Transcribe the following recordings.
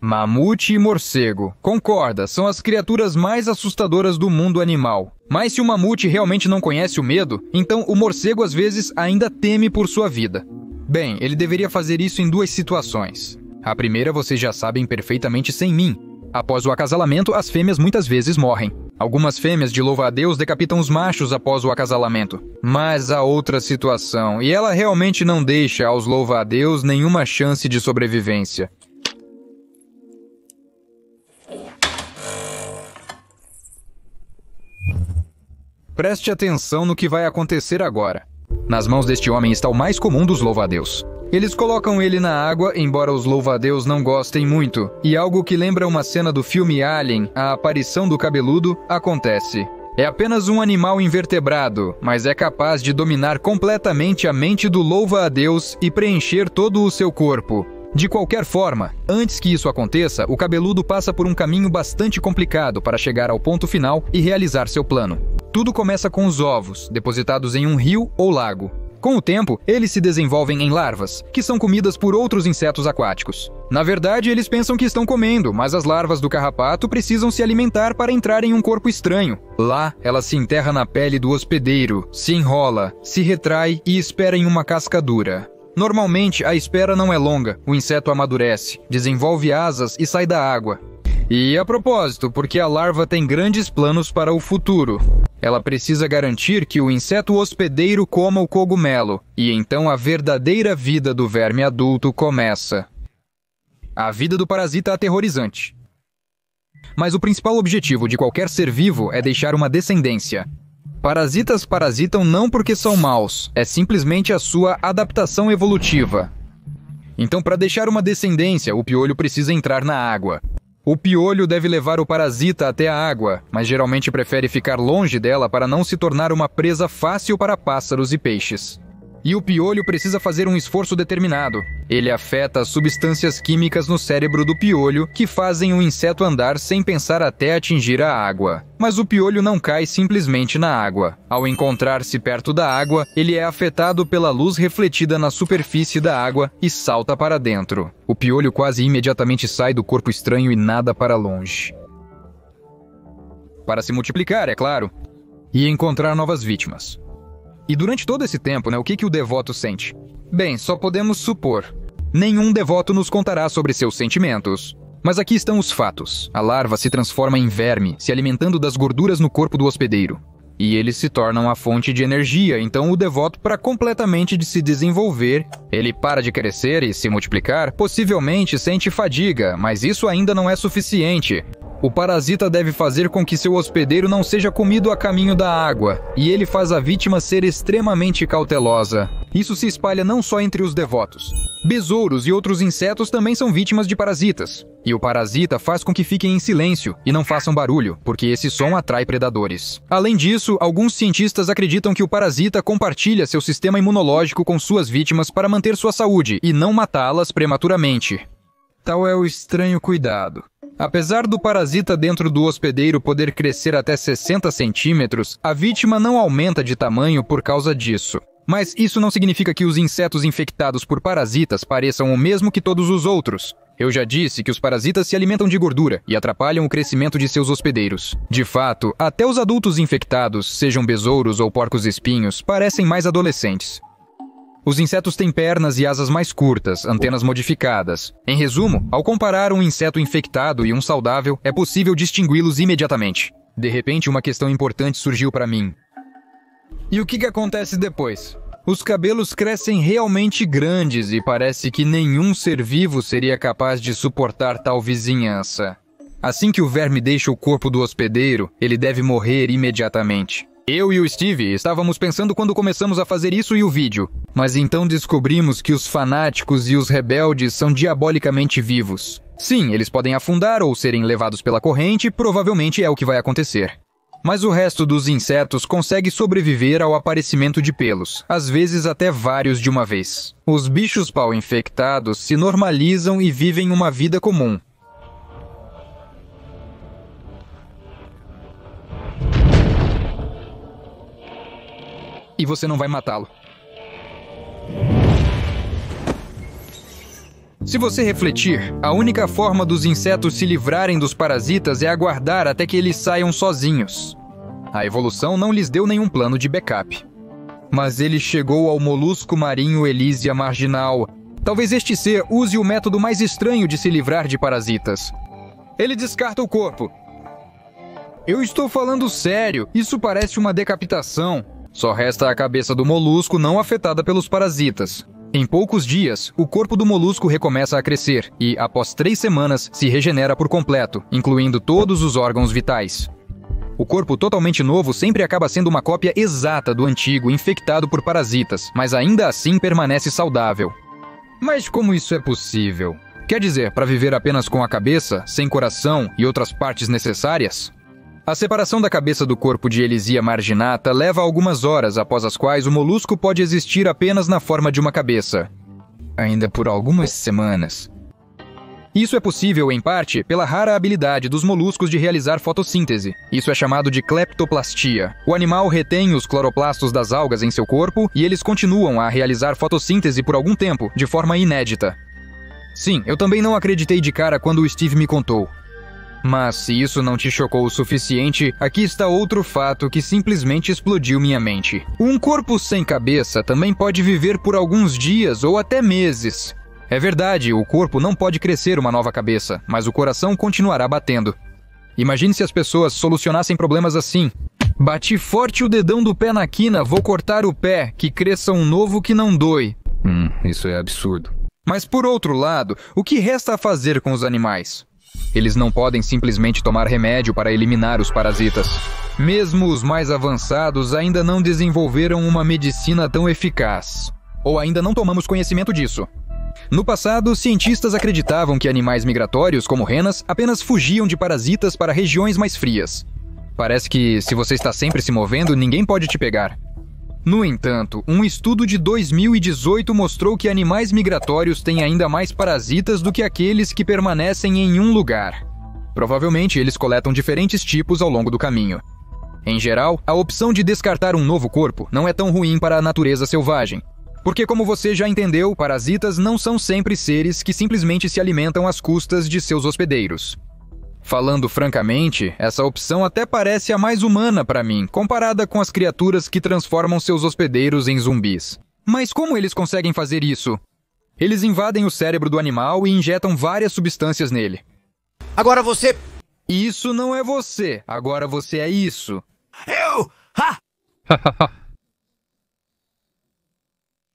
Mamute e morcego. Concorda, são as criaturas mais assustadoras do mundo animal. Mas se o mamute realmente não conhece o medo, então o morcego às vezes ainda teme por sua vida. Bem, ele deveria fazer isso em duas situações. A primeira vocês já sabem perfeitamente sem mim. Após o acasalamento, as fêmeas muitas vezes morrem. Algumas fêmeas de louva-a-Deus decapitam os machos após o acasalamento. Mas há outra situação, e ela realmente não deixa aos louva-a-Deus nenhuma chance de sobrevivência. Preste atenção no que vai acontecer agora. Nas mãos deste homem está o mais comum dos louva-a-Deus. Eles colocam ele na água, embora os louva-a-Deus não gostem muito, e algo que lembra uma cena do filme Alien, a aparição do cabeludo, acontece. É apenas um animal invertebrado, mas é capaz de dominar completamente a mente do louva-a-Deus e preencher todo o seu corpo. De qualquer forma, antes que isso aconteça, o cabeludo passa por um caminho bastante complicado para chegar ao ponto final e realizar seu plano. Tudo começa com os ovos, depositados em um rio ou lago. Com o tempo, eles se desenvolvem em larvas, que são comidas por outros insetos aquáticos. Na verdade, eles pensam que estão comendo, mas as larvas do carrapato precisam se alimentar para entrar em um corpo estranho. Lá, ela se enterra na pele do hospedeiro, se enrola, se retrai e espera em uma casca dura. Normalmente, a espera não é longa, o inseto amadurece, desenvolve asas e sai da água. E a propósito, porque a larva tem grandes planos para o futuro. Ela precisa garantir que o inseto hospedeiro coma o cogumelo, e então a verdadeira vida do verme adulto começa. A vida do parasita é aterrorizante. Mas o principal objetivo de qualquer ser vivo é deixar uma descendência. Parasitas parasitam não porque são maus, é simplesmente a sua adaptação evolutiva. Então, para deixar uma descendência, o piolho precisa entrar na água. O piolho deve levar o parasita até a água, mas geralmente prefere ficar longe dela para não se tornar uma presa fácil para pássaros e peixes. E o piolho precisa fazer um esforço determinado. Ele afeta as substâncias químicas no cérebro do piolho que fazem o inseto andar sem pensar até atingir a água. Mas o piolho não cai simplesmente na água. Ao encontrar-se perto da água, ele é afetado pela luz refletida na superfície da água e salta para dentro. O piolho quase imediatamente sai do corpo estranho e nada para longe. Para se multiplicar, é claro, e encontrar novas vítimas. E durante todo esse tempo, o que o devoto sente? Bem, só podemos supor. Nenhum devoto nos contará sobre seus sentimentos. Mas aqui estão os fatos. A larva se transforma em verme, se alimentando das gorduras no corpo do hospedeiro. E eles se tornam a fonte de energia, então o devoto, para completamente de se desenvolver, ele para de crescer e se multiplicar, possivelmente sente fadiga, mas isso ainda não é suficiente. O parasita deve fazer com que seu hospedeiro não seja comido a caminho da água, e ele faz a vítima ser extremamente cautelosa. Isso se espalha não só entre os devotos. Besouros e outros insetos também são vítimas de parasitas. E o parasita faz com que fiquem em silêncio e não façam barulho, porque esse som atrai predadores. Além disso, alguns cientistas acreditam que o parasita compartilha seu sistema imunológico com suas vítimas para manter sua saúde e não matá-las prematuramente. Tal é o estranho cuidado. Apesar do parasita dentro do hospedeiro poder crescer até 60 centímetros, a vítima não aumenta de tamanho por causa disso. Mas isso não significa que os insetos infectados por parasitas pareçam o mesmo que todos os outros. Eu já disse que os parasitas se alimentam de gordura e atrapalham o crescimento de seus hospedeiros. De fato, até os adultos infectados, sejam besouros ou porcos-espinhos, parecem mais adolescentes. Os insetos têm pernas e asas mais curtas, antenas modificadas. Em resumo, ao comparar um inseto infectado e um saudável, é possível distingui-los imediatamente. De repente, uma questão importante surgiu para mim. E o que acontece depois? Os cabelos crescem realmente grandes e parece que nenhum ser vivo seria capaz de suportar tal vizinhança. Assim que o verme deixa o corpo do hospedeiro, ele deve morrer imediatamente. Eu e o Steve estávamos pensando quando começamos a fazer isso e o vídeo, mas então descobrimos que os fanáticos e os rebeldes são diabolicamente vivos. Sim, eles podem afundar ou serem levados pela corrente, provavelmente é o que vai acontecer. Mas o resto dos insetos consegue sobreviver ao aparecimento de pelos, às vezes até vários de uma vez. Os bichos pau infectados se normalizam e vivem uma vida comum. E você não vai matá-lo. Se você refletir, a única forma dos insetos se livrarem dos parasitas é aguardar até que eles saiam sozinhos. A evolução não lhes deu nenhum plano de backup. Mas ele chegou ao molusco marinho Elysia marginal. Talvez este ser use o método mais estranho de se livrar de parasitas. Ele descarta o corpo. Eu estou falando sério, isso parece uma decapitação. Só resta a cabeça do molusco não afetada pelos parasitas. Em poucos dias, o corpo do molusco recomeça a crescer e, após 3 semanas, se regenera por completo, incluindo todos os órgãos vitais. O corpo totalmente novo sempre acaba sendo uma cópia exata do antigo infectado por parasitas, mas ainda assim permanece saudável. Mas como isso é possível? Quer dizer, para viver apenas com a cabeça, sem coração e outras partes necessárias? A separação da cabeça do corpo de Elysia marginata leva algumas horas, após as quais o molusco pode existir apenas na forma de uma cabeça. Ainda por algumas semanas. Isso é possível, em parte, pela rara habilidade dos moluscos de realizar fotossíntese. Isso é chamado de cleptoplastia. O animal retém os cloroplastos das algas em seu corpo e eles continuam a realizar fotossíntese por algum tempo, de forma inédita. Sim, eu também não acreditei de cara quando o Steve me contou. Mas se isso não te chocou o suficiente, aqui está outro fato que simplesmente explodiu minha mente. Um corpo sem cabeça também pode viver por alguns dias ou até meses. É verdade, o corpo não pode crescer uma nova cabeça, mas o coração continuará batendo. Imagine se as pessoas solucionassem problemas assim. Bati forte o dedão do pé na quina, vou cortar o pé, que cresça um novo que não doe. Isso é absurdo. Mas por outro lado, o que resta a fazer com os animais? Eles não podem simplesmente tomar remédio para eliminar os parasitas. Mesmo os mais avançados ainda não desenvolveram uma medicina tão eficaz. Ou ainda não tomamos conhecimento disso. No passado, cientistas acreditavam que animais migratórios, como renas, apenas fugiam de parasitas para regiões mais frias. Parece que, se você está sempre se movendo, ninguém pode te pegar. No entanto, um estudo de 2018 mostrou que animais migratórios têm ainda mais parasitas do que aqueles que permanecem em um lugar. Provavelmente, eles coletam diferentes tipos ao longo do caminho. Em geral, a opção de descartar um novo corpo não é tão ruim para a natureza selvagem. Porque, como você já entendeu, parasitas não são sempre seres que simplesmente se alimentam às custas de seus hospedeiros. Falando francamente, essa opção até parece a mais humana para mim, comparada com as criaturas que transformam seus hospedeiros em zumbis. Mas como eles conseguem fazer isso? Eles invadem o cérebro do animal e injetam várias substâncias nele. Agora você... Isso não é você, agora você é isso. Eu... Ha!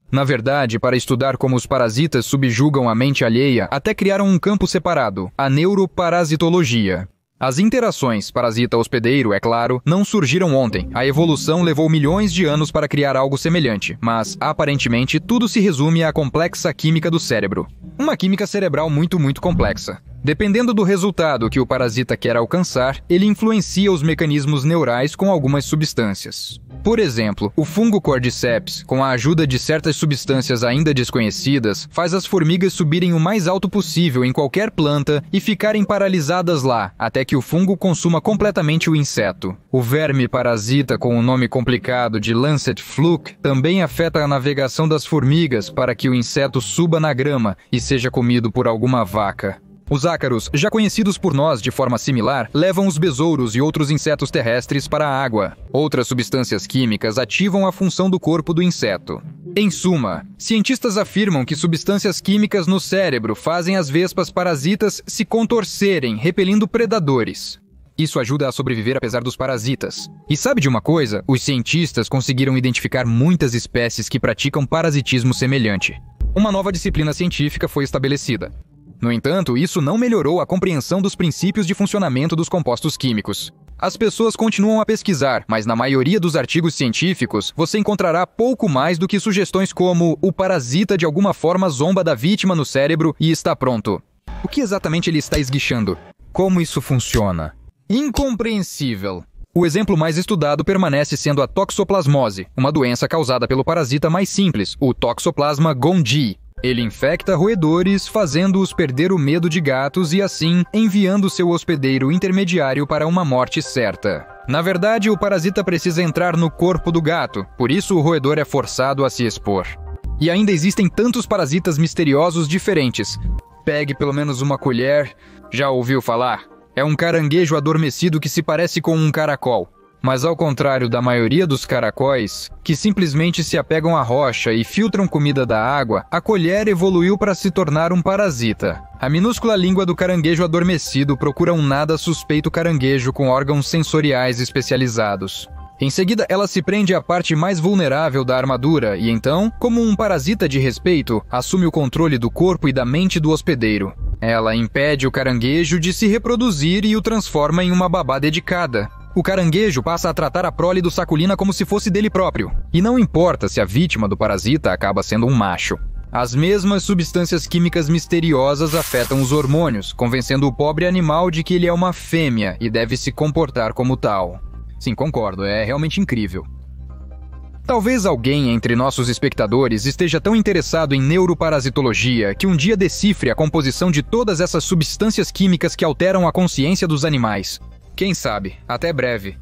Na verdade, para estudar como os parasitas subjugam a mente alheia, até criaram um campo separado, a neuroparasitologia. As interações parasita-hospedeiro, é claro, não surgiram ontem. A evolução levou milhões de anos para criar algo semelhante, mas, aparentemente, tudo se resume à complexa química do cérebro. Uma química cerebral muito complexa. Dependendo do resultado que o parasita quer alcançar, ele influencia os mecanismos neurais com algumas substâncias. Por exemplo, o fungo Cordyceps, com a ajuda de certas substâncias ainda desconhecidas, faz as formigas subirem o mais alto possível em qualquer planta e ficarem paralisadas lá, até que o fungo consuma completamente o inseto. O verme parasita com o nome complicado de Lancet fluke também afeta a navegação das formigas para que o inseto suba na grama e seja comido por alguma vaca. Os ácaros, já conhecidos por nós de forma similar, levam os besouros e outros insetos terrestres para a água. Outras substâncias químicas ativam a função do corpo do inseto. Em suma, cientistas afirmam que substâncias químicas no cérebro fazem as vespas parasitas se contorcerem, repelindo predadores. Isso ajuda a sobreviver apesar dos parasitas. E sabe de uma coisa? Os cientistas conseguiram identificar muitas espécies que praticam parasitismo semelhante. Uma nova disciplina científica foi estabelecida. No entanto, isso não melhorou a compreensão dos princípios de funcionamento dos compostos químicos. As pessoas continuam a pesquisar, mas na maioria dos artigos científicos, você encontrará pouco mais do que sugestões como o parasita de alguma forma zomba da vítima no cérebro e está pronto. O que exatamente ele está esguichando? Como isso funciona? Incompreensível. O exemplo mais estudado permanece sendo a toxoplasmose, uma doença causada pelo parasita mais simples, o Toxoplasma gondii. Ele infecta roedores, fazendo-os perder o medo de gatos e, assim, enviando seu hospedeiro intermediário para uma morte certa. Na verdade, o parasita precisa entrar no corpo do gato, por isso o roedor é forçado a se expor. E ainda existem tantos parasitas misteriosos diferentes. Pegue pelo menos uma colher. Já ouviu falar? É um caranguejo adormecido que se parece com um caracol. Mas ao contrário da maioria dos caracóis, que simplesmente se apegam à rocha e filtram comida da água, a colher evoluiu para se tornar um parasita. A minúscula língua do caranguejo adormecido procura um nada suspeito caranguejo com órgãos sensoriais especializados. Em seguida, ela se prende à parte mais vulnerável da armadura e então, como um parasita de respeito, assume o controle do corpo e da mente do hospedeiro. Ela impede o caranguejo de se reproduzir e o transforma em uma babá dedicada. O caranguejo passa a tratar a prole do saculina como se fosse dele próprio. E não importa se a vítima do parasita acaba sendo um macho. As mesmas substâncias químicas misteriosas afetam os hormônios, convencendo o pobre animal de que ele é uma fêmea e deve se comportar como tal. Sim, concordo, é realmente incrível. Talvez alguém entre nossos espectadores esteja tão interessado em neuroparasitologia que um dia decifre a composição de todas essas substâncias químicas que alteram a consciência dos animais. Quem sabe, até breve.